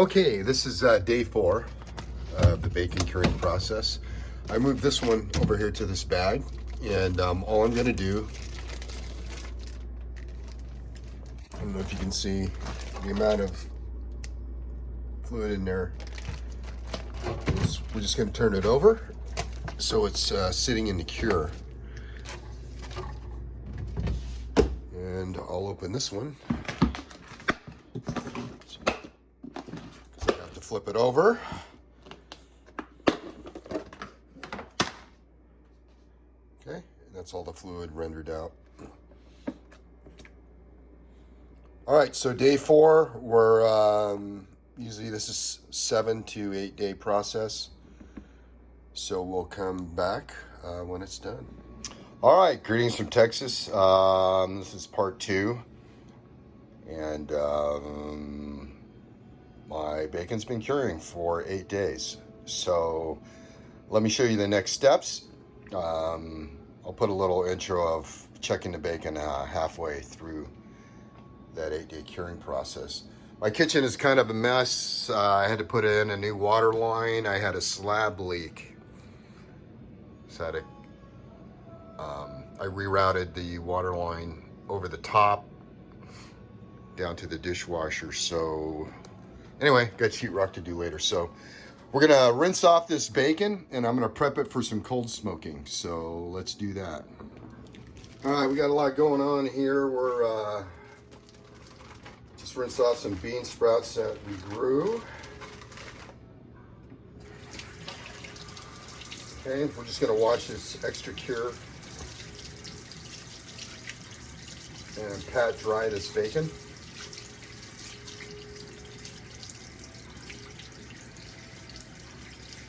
Okay, this is day 4 of the bacon curing process. I moved this one over here to this bag, and all I'm going to do, I don't know if you can see the amount of fluid in there, is we're just going to turn it over so it's sitting in the cure. And I'll open this one. Flip it over. Okay, and that's all the fluid rendered out. All right, so day 4, we're usually this is 7 to 8 day process. So we'll come back when it's done. All right, greetings from Texas. This is part 2, and my bacon's been curing for 8 days. So let me show you the next steps. I'll put a little intro of checking the bacon halfway through that 8-day curing process. My kitchen is kind of a mess. I had to put in a new water line. I had a slab leak. So I rerouted the water line over the top down to the dishwasher. So anyway, got sheetrock to do later. So we're gonna rinse off this bacon and I'm gonna prep it for some cold smoking. So let's do that. All right, we got a lot going on here. We're just rinsed off some bean sprouts that we grew. Okay, we're just gonna wash this extra cure and pat dry this bacon.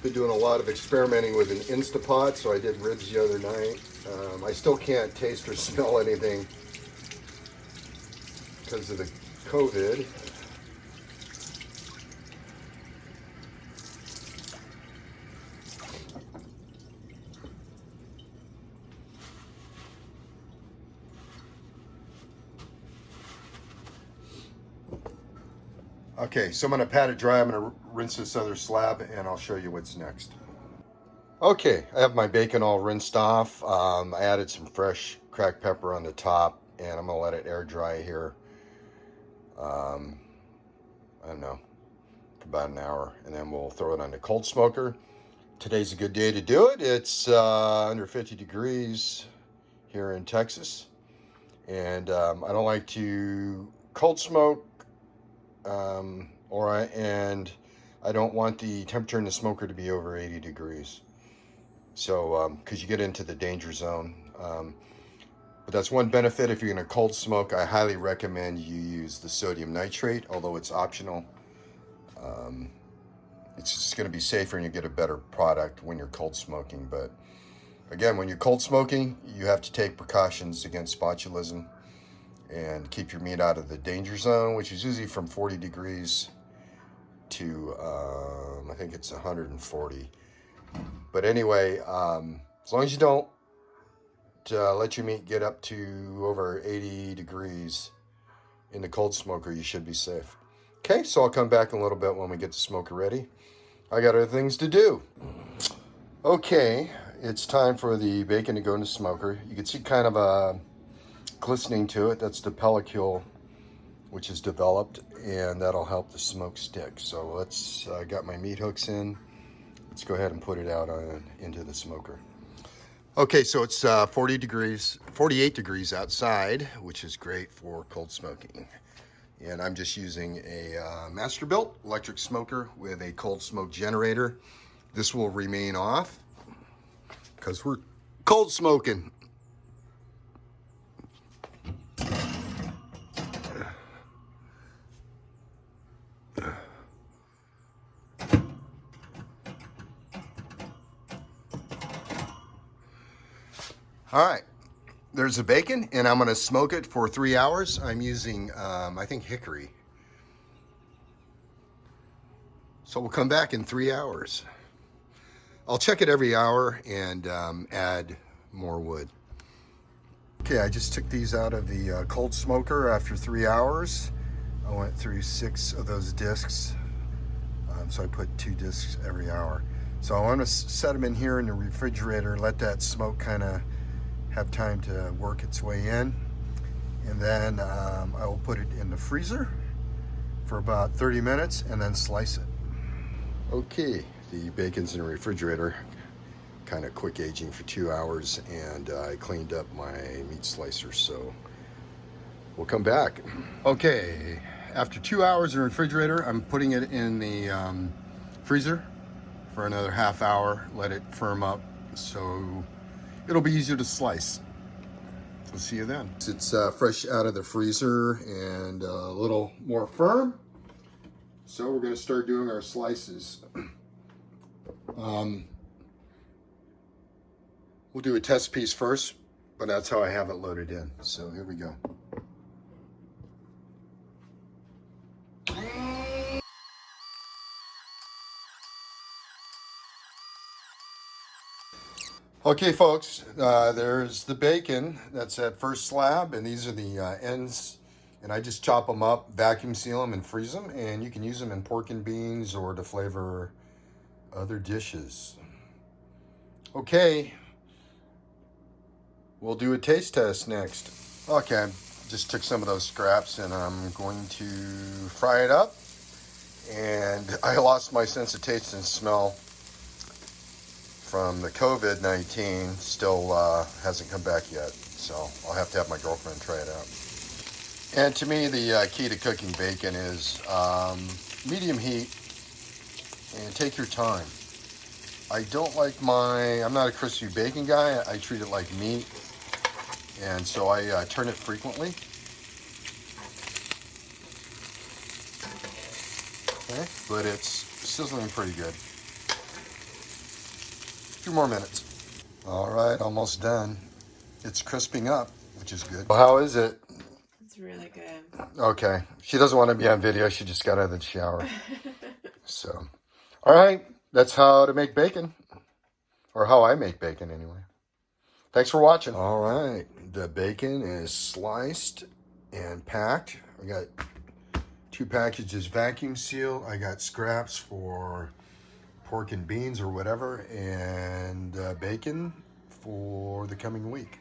Been doing a lot of experimenting with an Instapot, so I did ribs the other night. I still can't taste or smell anything because of the COVID. Okay, so I'm gonna pat it dry. I'm gonna rinse this other slab and I'll show you what's next. Okay, I have my bacon all rinsed off. I added some fresh cracked pepper on the top and I'm gonna let it air dry here. I don't know, for about an hour, and then we'll throw it on the cold smoker. Today's a good day to do it. It's under 50 degrees here in Texas. And I don't like to cold smoke and I don't want the temperature in the smoker to be over 80 degrees. So, because you get into the danger zone. But that's one benefit if you're going to cold smoke. I highly recommend you use the sodium nitrate, although it's optional. It's just going to be safer and you get a better product when you're cold smoking. But again, when you're cold smoking, you have to take precautions against botulism and keep your meat out of the danger zone, which is usually from 40 degrees to I think it's 140. But anyway, as long as you don't let your meat get up to over 80 degrees in the cold smoker, you should be safe. Okay, so I'll come back in a little bit when we get the smoker ready. I got other things to do. Okay, it's time for the bacon to go in the smoker. You can see kind of a glistening to it. That's the pellicule which is developed, and that'll help the smoke stick. So let's got my meat hooks in. Let's go ahead and put it out into the smoker. Okay, so it's 48 degrees outside, which is great for cold smoking. And I'm just using a Masterbuilt electric smoker with a cold smoke generator. This will remain off because we're cold smoking. All right, there's the bacon, and I'm gonna smoke it for 3 hours. I'm using, I think, hickory. So we'll come back in 3 hours. I'll check it every hour and add more wood. Okay, I just took these out of the cold smoker after 3 hours. I went through 6 of those discs So I put 2 discs every hour. So I want to set them in here in the refrigerator, let that smoke kind of have time to work its way in. And then I will put it in the freezer for about 30 minutes and then slice it. Okay, the bacon's in the refrigerator, kind of quick aging for 2 hours, and I cleaned up my meat slicer, so we'll come back. Okay, after 2 hours in the refrigerator, I'm putting it in the freezer for another half hour, let it firm up so it'll be easier to slice. We'll see you then. It's fresh out of the freezer and a little more firm. So we're going to start doing our slices. We'll do a test piece first, but that's how I have it loaded in. So here we go. Okay, folks, there's the bacon. That's that first slab, and these are the ends. And I just chop them up, vacuum seal them, and freeze them. And you can use them in pork and beans or to flavor other dishes. Okay, we'll do a taste test next. Okay, just took some of those scraps and I'm going to fry it up. And I lost my sense of taste and smell from the COVID-19. Still hasn't come back yet. So I'll have to have my girlfriend try it out. And to me, the key to cooking bacon is medium heat and take your time. I'm not a crispy bacon guy. I treat it like meat. And so I turn it frequently. Okay, but it's sizzling pretty good. 2 more minutes. All right, almost done. It's crisping up, which is good. Well, how is it? It's really good. Okay. She doesn't want to be on video. She just got out of the shower. So, all right. That's how to make bacon. Or how I make bacon, anyway. Thanks for watching. All right. The bacon is sliced and packed. I got 2 packages vacuum sealed. I got scraps for pork and beans or whatever. And bacon for the coming week.